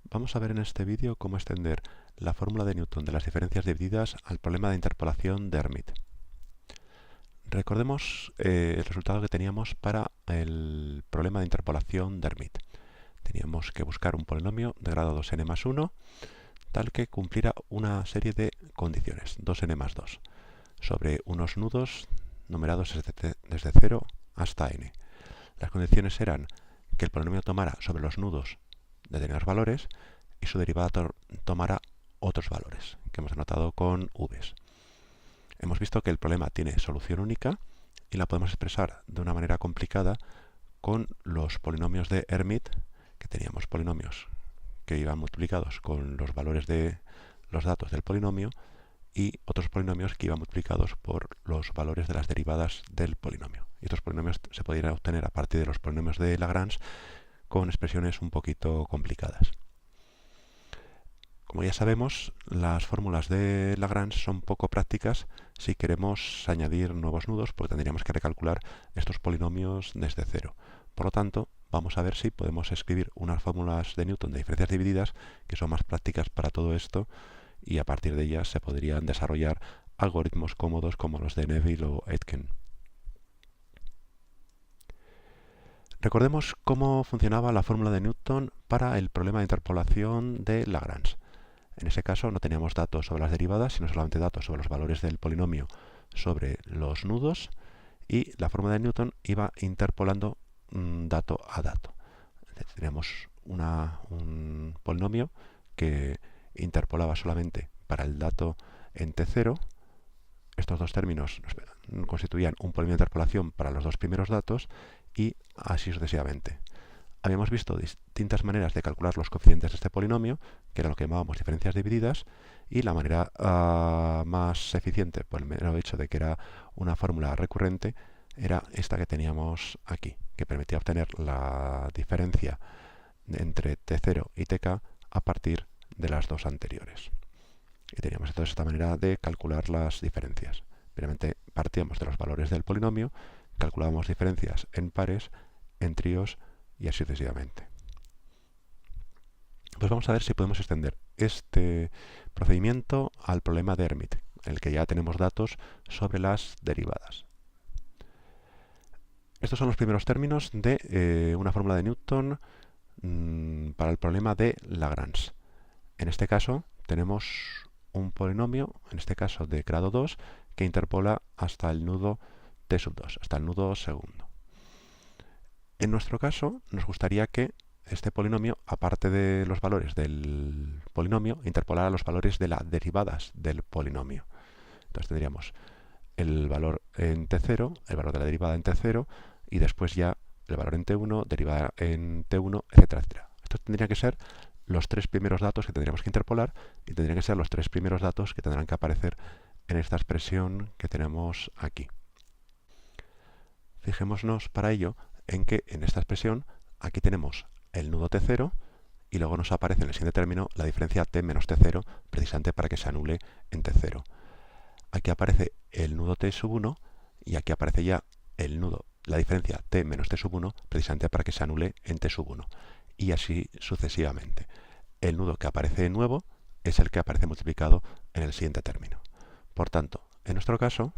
Vamos a ver en este vídeo cómo extender la fórmula de Newton de las diferencias divididas al problema de interpolación de Hermite. Recordemos el resultado que teníamos para el problema de interpolación de Hermite. Teníamos que buscar un polinomio de grado 2n más 1 tal que cumpliera una serie de condiciones, 2n más 2, sobre unos nudos numerados desde 0 hasta n. Las condiciones eran que el polinomio tomara sobre los nudos determinados valores y su derivada tomara otros valores, que hemos anotado con v's. Hemos visto que el problema tiene solución única y la podemos expresar de una manera complicada con los polinomios de Hermite, que teníamos polinomios que iban multiplicados con los valores de los datos del polinomio y otros polinomios que iban multiplicados por los valores de las derivadas del polinomio. Y estos polinomios se podrían obtener a partir de los polinomios de Lagrange con expresiones un poquito complicadas. Como ya sabemos, las fórmulas de Lagrange son poco prácticas si queremos añadir nuevos nudos, porque tendríamos que recalcular estos polinomios desde cero. Por lo tanto, vamos a ver si podemos escribir unas fórmulas de Newton de diferencias divididas que son más prácticas para todo esto, y a partir de ellas se podrían desarrollar algoritmos cómodos como los de Neville o Aitken. Recordemos cómo funcionaba la fórmula de Newton para el problema de interpolación de Lagrange. En ese caso no teníamos datos sobre las derivadas, sino solamente datos sobre los valores del polinomio sobre los nudos, y la fórmula de Newton iba interpolando dato a dato. Teníamos un polinomio que interpolaba solamente para el dato en t0. Estos dos términos constituían un polinomio de interpolación para los dos primeros datos y así sucesivamente. Habíamos visto distintas maneras de calcular los coeficientes de este polinomio, que era lo que llamábamos diferencias divididas, y la manera más eficiente, por el mero hecho de que era una fórmula recurrente, era esta que teníamos aquí, que permitía obtener la diferencia entre t0 y tk a partir de las dos anteriores. Y teníamos entonces esta manera de calcular las diferencias. Primeramente partíamos de los valores del polinomio, calculábamos diferencias en pares, en tríos y así sucesivamente. Pues vamos a ver si podemos extender este procedimiento al problema de Hermite, en el que ya tenemos datos sobre las derivadas. Estos son los primeros términos de una fórmula de Newton para el problema de Lagrange. En este caso tenemos un polinomio, en este caso de grado 2, que interpola hasta el nudo t sub 2, hasta el nudo segundo. En nuestro caso, nos gustaría que este polinomio, aparte de los valores del polinomio, interpolara los valores de las derivadas del polinomio. Entonces tendríamos el valor en t0, el valor de la derivada en t0, y después ya el valor en t1, derivada en t1, etcétera, etcétera. Estos tendrían que ser los tres primeros datos que tendríamos que interpolar y tendrían que ser los tres primeros datos que tendrán que aparecer en esta expresión que tenemos aquí. Fijémonos para ello en que en esta expresión aquí tenemos el nudo t0 y luego nos aparece en el siguiente término la diferencia t menos t0, precisamente para que se anule en t0. Aquí aparece el nudo t sub 1 y aquí aparece ya la diferencia t menos t sub 1, precisamente para que se anule en t sub 1. Y así sucesivamente. El nudo que aparece nuevo es el que aparece multiplicado en el siguiente término. Por tanto, en nuestro caso,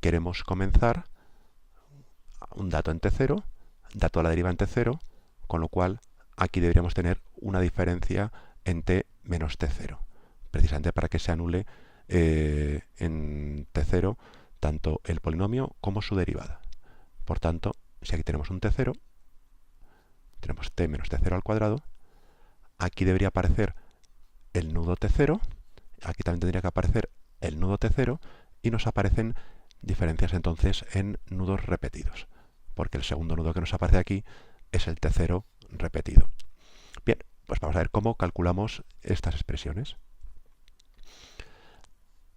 queremos comenzar un dato en t0, dato de la deriva en t0, con lo cual aquí deberíamos tener una diferencia en t menos t0, precisamente para que se anule en t0 tanto el polinomio como su derivada. Por tanto, si aquí tenemos un t0, tenemos t menos t0 al cuadrado, aquí debería aparecer el nudo t0, aquí también tendría que aparecer el nudo t0, y nos aparecen diferencias entonces en nudos repetidos, porque el segundo nudo que nos aparece aquí es el t0 repetido. Bien, pues vamos a ver cómo calculamos estas expresiones.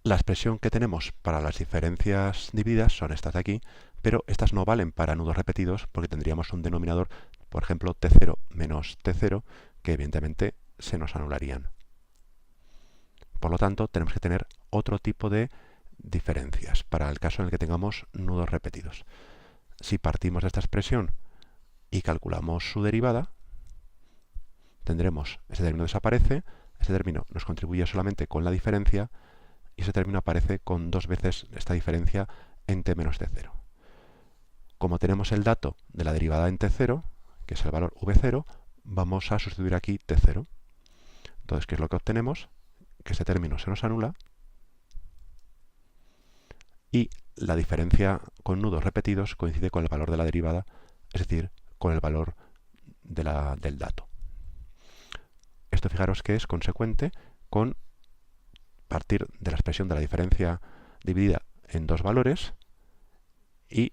La expresión que tenemos para las diferencias divididas son estas de aquí, pero estas no valen para nudos repetidos porque tendríamos un denominador, por ejemplo, t0 menos t0, que evidentemente se nos anularían. Por lo tanto, tenemos que tener otro tipo de diferencias para el caso en el que tengamos nudos repetidos. Si partimos de esta expresión y calculamos su derivada, tendremos ese término desaparece, ese término nos contribuye solamente con la diferencia y ese término aparece con 2 veces esta diferencia en t menos t0. Como tenemos el dato de la derivada en t0, que es el valor v0, vamos a sustituir aquí t0. Entonces, ¿qué es lo que obtenemos? Que ese término se nos anula y la diferencia con nudos repetidos coincide con el valor de la derivada, es decir, con el valor del dato. Esto fijaros que es consecuente con partir de la expresión de la diferencia dividida en 2 valores y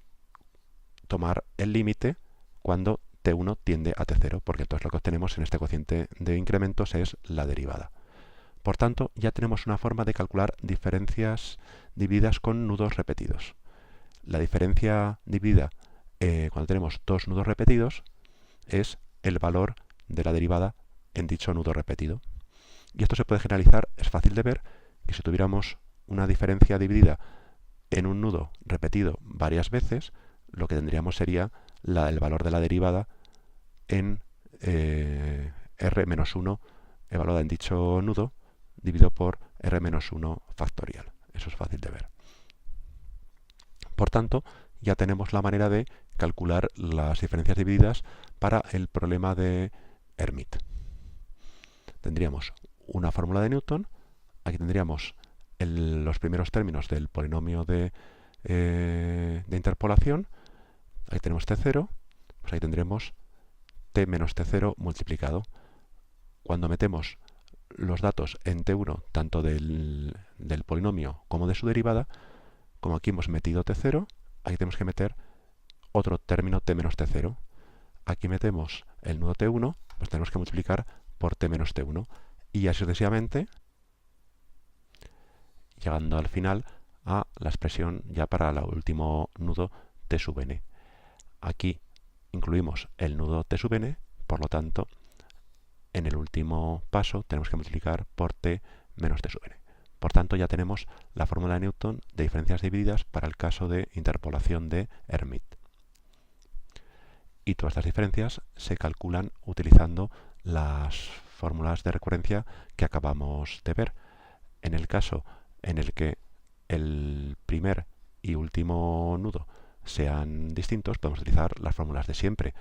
tomar el límite cuando t1 tiende a t0, porque entonces lo que obtenemos en este cociente de incrementos es la derivada. Por tanto, ya tenemos una forma de calcular diferencias divididas con nudos repetidos. La diferencia dividida cuando tenemos 2 nudos repetidos es el valor de la derivada en dicho nudo repetido. Y esto se puede generalizar, es fácil de ver, que si tuviéramos una diferencia dividida en un nudo repetido varias veces, lo que tendríamos sería el valor de la derivada en r-1 evaluada en dicho nudo dividido por r-1 factorial. Eso es fácil de ver. Por tanto, ya tenemos la manera de calcular las diferencias divididas para el problema de Hermite. Tendríamos una fórmula de Newton, aquí tendríamos los primeros términos del polinomio de interpolación, ahí tenemos t0, pues ahí tendremos t menos t0 multiplicado. Cuando metemos los datos en t1, tanto del polinomio como de su derivada, como aquí hemos metido t0, aquí tenemos que meter otro término t menos t0. Aquí metemos el nudo t1, pues tenemos que multiplicar por t menos t1. Y así sucesivamente, llegando al final a la expresión ya para el último nudo t sub n. Aquí incluimos el nudo t sub n, por lo tanto, en el último paso tenemos que multiplicar por t menos t sub n. Por tanto, ya tenemos la fórmula de Newton de diferencias divididas para el caso de interpolación de Hermite. Y todas estas diferencias se calculan utilizando las fórmulas de recurrencia que acabamos de ver. En el caso en el que el primer y último nudo sean distintos, podemos utilizar las fórmulas de siempre.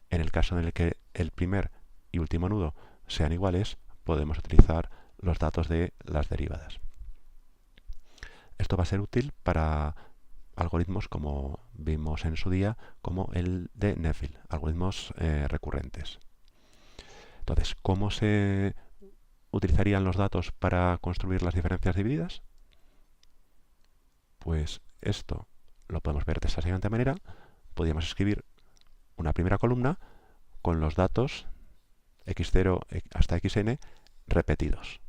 En el caso en el que el primer y último nudo sean iguales, podemos utilizar los datos de las derivadas. Esto va a ser útil para algoritmos como vimos en su día, como el de Neville, algoritmos recurrentes. Entonces, ¿cómo se utilizarían los datos para construir las diferencias divididas? Pues esto lo podemos ver de esta siguiente manera. Podríamos escribir una primera columna con los datos x0 hasta xn repetidos,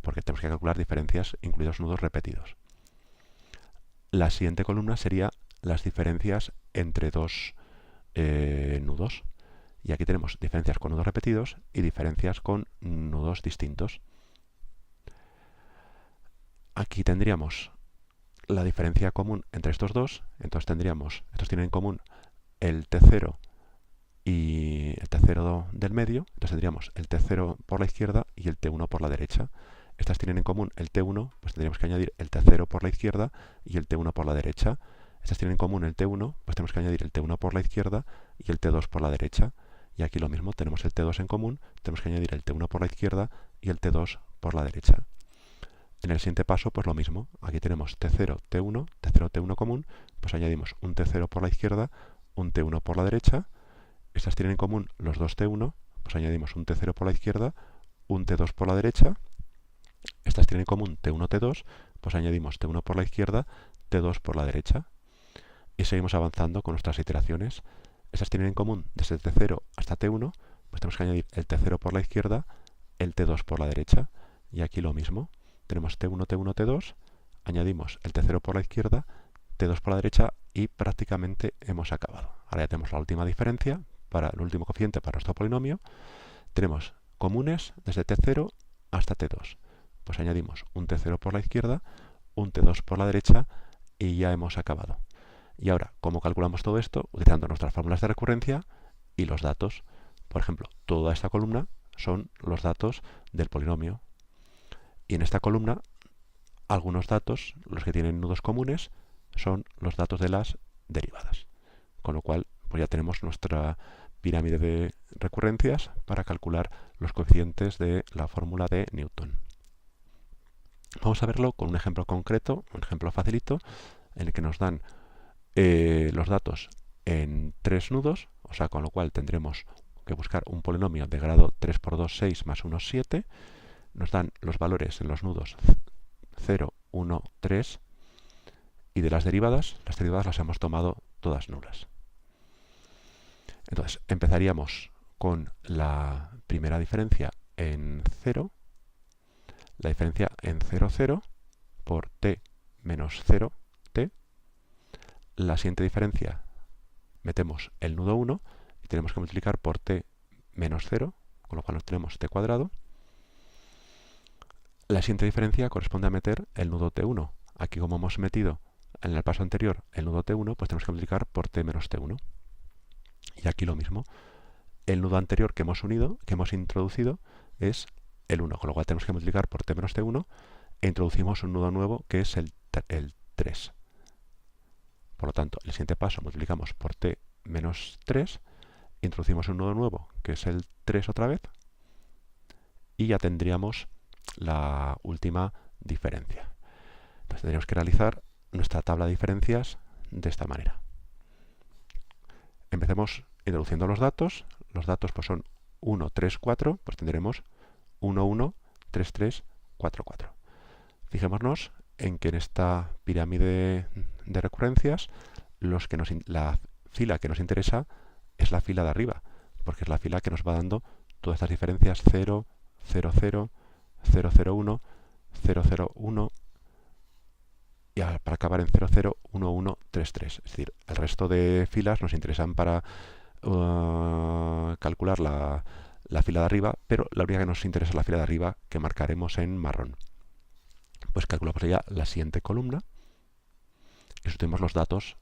porque tenemos que calcular diferencias incluidos nudos repetidos. La siguiente columna sería las diferencias entre dos nudos. Y aquí tenemos diferencias con nudos repetidos y diferencias con nudos distintos. Aquí tendríamos la diferencia común entre estos dos. Entonces tendríamos, estos tienen en común el t0 y el t0 del medio. Entonces tendríamos el t0 por la izquierda y el t1 por la derecha. Estas tienen en común el t1, pues tendríamos que añadir el t0 por la izquierda y el t1 por la derecha. Estas tienen en común el t1, pues tenemos que añadir el t1 por la izquierda y el t2 por la derecha. Y aquí lo mismo, tenemos el t2 en común, tenemos que añadir el t1 por la izquierda y el t2 por la derecha. En el siguiente paso, pues lo mismo, aquí tenemos t0, t1, t0, t1 común, pues añadimos un t0 por la izquierda, un t1 por la derecha. Estas tienen en común los dos t1, pues añadimos un t0 por la izquierda, un t2 por la derecha. Estas tienen en común t1, t2, pues añadimos t1 por la izquierda, t2 por la derecha. Y seguimos avanzando con nuestras iteraciones. Estas tienen en común desde t0 hasta t1, pues tenemos que añadir el t0 por la izquierda, el t2 por la derecha. Y aquí lo mismo, tenemos t1, t1, t2, añadimos el t0 por la izquierda, t2 por la derecha y prácticamente hemos acabado. Ahora ya tenemos la última diferencia, para el último cociente para nuestro polinomio. Tenemos comunes desde t0 hasta t2. Pues añadimos un t0 por la izquierda, un t2 por la derecha y ya hemos acabado. Y ahora, ¿cómo calculamos todo esto? Utilizando nuestras fórmulas de recurrencia y los datos. Por ejemplo, toda esta columna son los datos del polinomio. Y en esta columna, algunos datos, los que tienen nudos comunes, son los datos de las derivadas. Con lo cual, pues ya tenemos nuestra pirámide de recurrencias para calcular los coeficientes de la fórmula de Newton. Vamos a verlo con un ejemplo concreto, un ejemplo facilito, en el que nos dan los datos en 3 nudos, o sea, con lo cual tendremos que buscar un polinomio de grado 3 por 2, 6 más 1, 7. Nos dan los valores en los nudos 0, 1, 3, y de las derivadas las hemos tomado todas nulas. Entonces, empezaríamos con la primera diferencia en 0, la diferencia en 0, 0, por t menos 0, t. La siguiente diferencia, metemos el nudo 1 y tenemos que multiplicar por t menos 0, con lo cual nos tenemos t cuadrado. La siguiente diferencia corresponde a meter el nudo t1. Aquí, como hemos metido en el paso anterior el nudo t1, pues tenemos que multiplicar por t menos t1. Y aquí lo mismo. El nudo anterior que hemos unido, que hemos introducido, es el 1, con lo cual tenemos que multiplicar por t menos t1 e introducimos un nudo nuevo que es el 3. Por lo tanto, el siguiente paso multiplicamos por t menos 3, introducimos un nudo nuevo que es el 3 otra vez y ya tendríamos la última diferencia. Entonces tendríamos que realizar nuestra tabla de diferencias de esta manera. Empecemos introduciendo los datos. Los datos pues son 1, 3, 4, pues tendremos 1, 1, 3, 3, 4, 4. Fijémonos en que en esta pirámide de recurrencias la fila que nos interesa es la fila de arriba, porque es la fila que nos va dando todas estas diferencias 0, 0, 0, 0, 0, 1, 0, 0, 1 y para acabar en 0, 0, 1, 1, 3, 3. Es decir, el resto de filas nos interesan para calcular la fila de arriba, pero la única que nos interesa es la fila de arriba, que marcaremos en marrón. Pues calculamos ya la siguiente columna y sustituimos los datos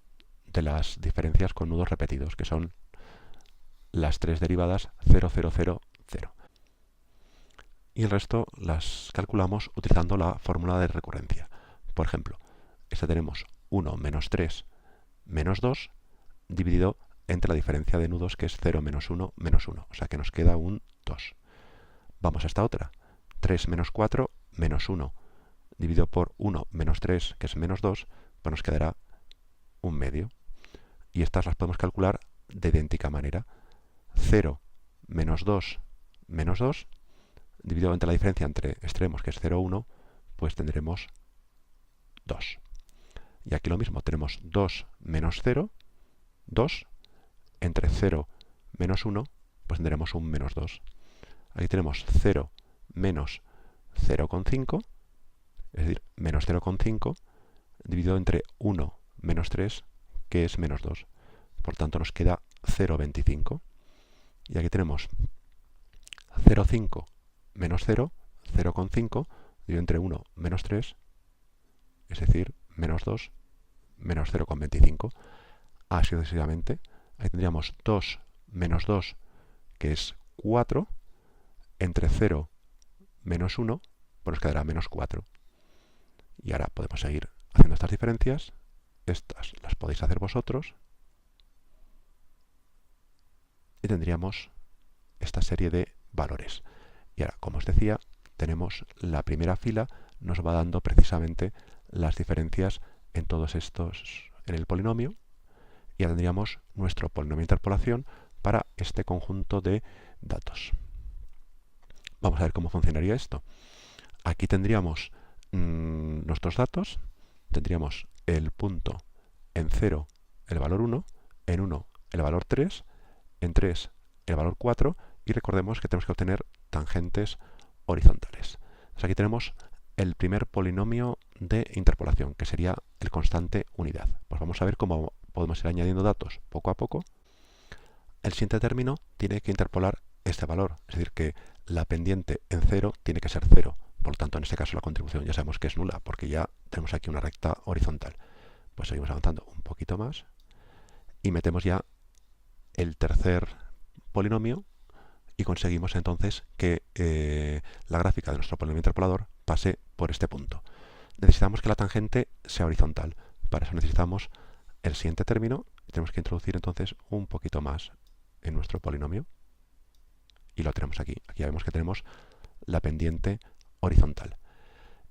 de las diferencias con nudos repetidos, que son las 3 derivadas 0, 0, 0, 0. Y el resto las calculamos utilizando la fórmula de recurrencia. Por ejemplo, esta tenemos 1 menos 3 menos 2 dividido entre la diferencia de nudos, que es 0 menos 1 menos 1. O sea que nos queda un 2. Vamos a esta otra. 3 menos 4 menos 1 dividido por 1 menos 3, que es menos 2, pues nos quedará un medio. Y estas las podemos calcular de idéntica manera. 0 menos 2 menos 2 dividido entre la diferencia entre extremos, que es 0, 1, pues tendremos 2. Y aquí lo mismo, tenemos 2 menos 0, 2, entre 0 menos 1, pues tendremos un menos 2. Aquí tenemos 0 menos 0,5, es decir, menos 0,5, dividido entre 1 menos 3, que es menos 2. Por tanto, nos queda 0,25. Y aquí tenemos 0,5 menos 0, 0,5, dividido entre 1 menos 3, es decir, menos 2, menos 0,25. Así sucesivamente. Ahí tendríamos 2 menos 2, que es 4, entre 0 menos 1, pues nos quedará menos 4. Y ahora podemos seguir haciendo estas diferencias. Estas las podéis hacer vosotros. Y tendríamos esta serie de valores. Y ahora, como os decía, tenemos la primera fila, nos va dando precisamente las diferencias en todos estos, en el polinomio. Y ya tendríamos nuestro polinomio de interpolación para este conjunto de datos. Vamos a ver cómo funcionaría esto. Aquí tendríamos nuestros datos, tendríamos el punto en 0 el valor 1, en 1 el valor 3, en 3 el valor 4 y recordemos que tenemos que obtener tangentes horizontales. Entonces aquí tenemos el primer polinomio de interpolación, que sería el constante unidad. Pues vamos a ver cómo podemos ir añadiendo datos poco a poco. El siguiente término tiene que interpolar este valor, es decir, que la pendiente en 0 tiene que ser 0. Por lo tanto, en este caso la contribución ya sabemos que es nula, porque ya tenemos aquí una recta horizontal. Pues seguimos avanzando un poquito más y metemos ya el tercer polinomio y conseguimos entonces que la gráfica de nuestro polinomio interpolador pase por este punto. Necesitamos que la tangente sea horizontal. Para eso necesitamos el siguiente término y tenemos que introducir entonces un poquito más en nuestro polinomio y lo tenemos aquí. Aquí ya vemos que tenemos la pendiente horizontal.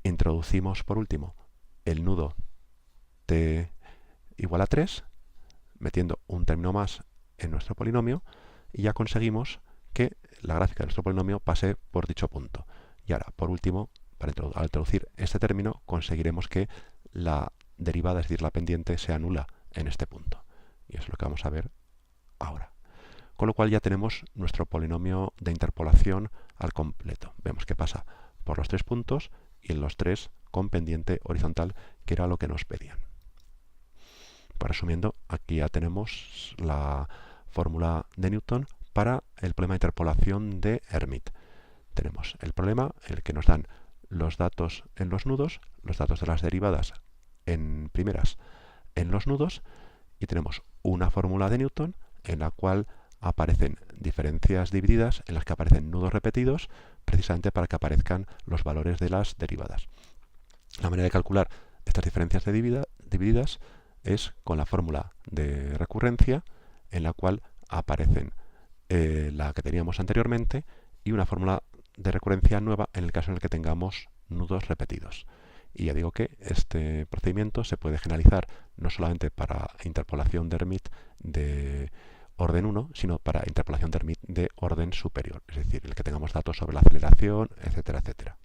Introducimos por último el nudo t igual a 3, metiendo un término más en nuestro polinomio y ya conseguimos que la gráfica de nuestro polinomio pase por dicho punto. Y ahora, por último, al introducir este término, conseguiremos que la derivada, es decir, la pendiente, sea nula en este punto. Y eso es lo que vamos a ver ahora. Con lo cual ya tenemos nuestro polinomio de interpolación al completo. Vemos que pasa por los 3 puntos y en los 3 con pendiente horizontal, que era lo que nos pedían. Pues resumiendo, aquí ya tenemos la fórmula de Newton para el problema de interpolación de Hermite. Tenemos el problema en el que nos dan los datos en los nudos, los datos de las derivadas en primeras en los nudos, y tenemos una fórmula de Newton en la cual aparecen diferencias divididas, en las que aparecen nudos repetidos, precisamente para que aparezcan los valores de las derivadas. La manera de calcular estas diferencias divididas es con la fórmula de recurrencia, en la cual aparecen la que teníamos anteriormente y una fórmula de recurrencia nueva en el caso en el que tengamos nudos repetidos. Y ya digo que este procedimiento se puede generalizar no solamente para interpolación de Hermite de orden 1, sino para interpolación de Hermite de orden superior, es decir, el que tengamos datos sobre la aceleración, etcétera, etcétera.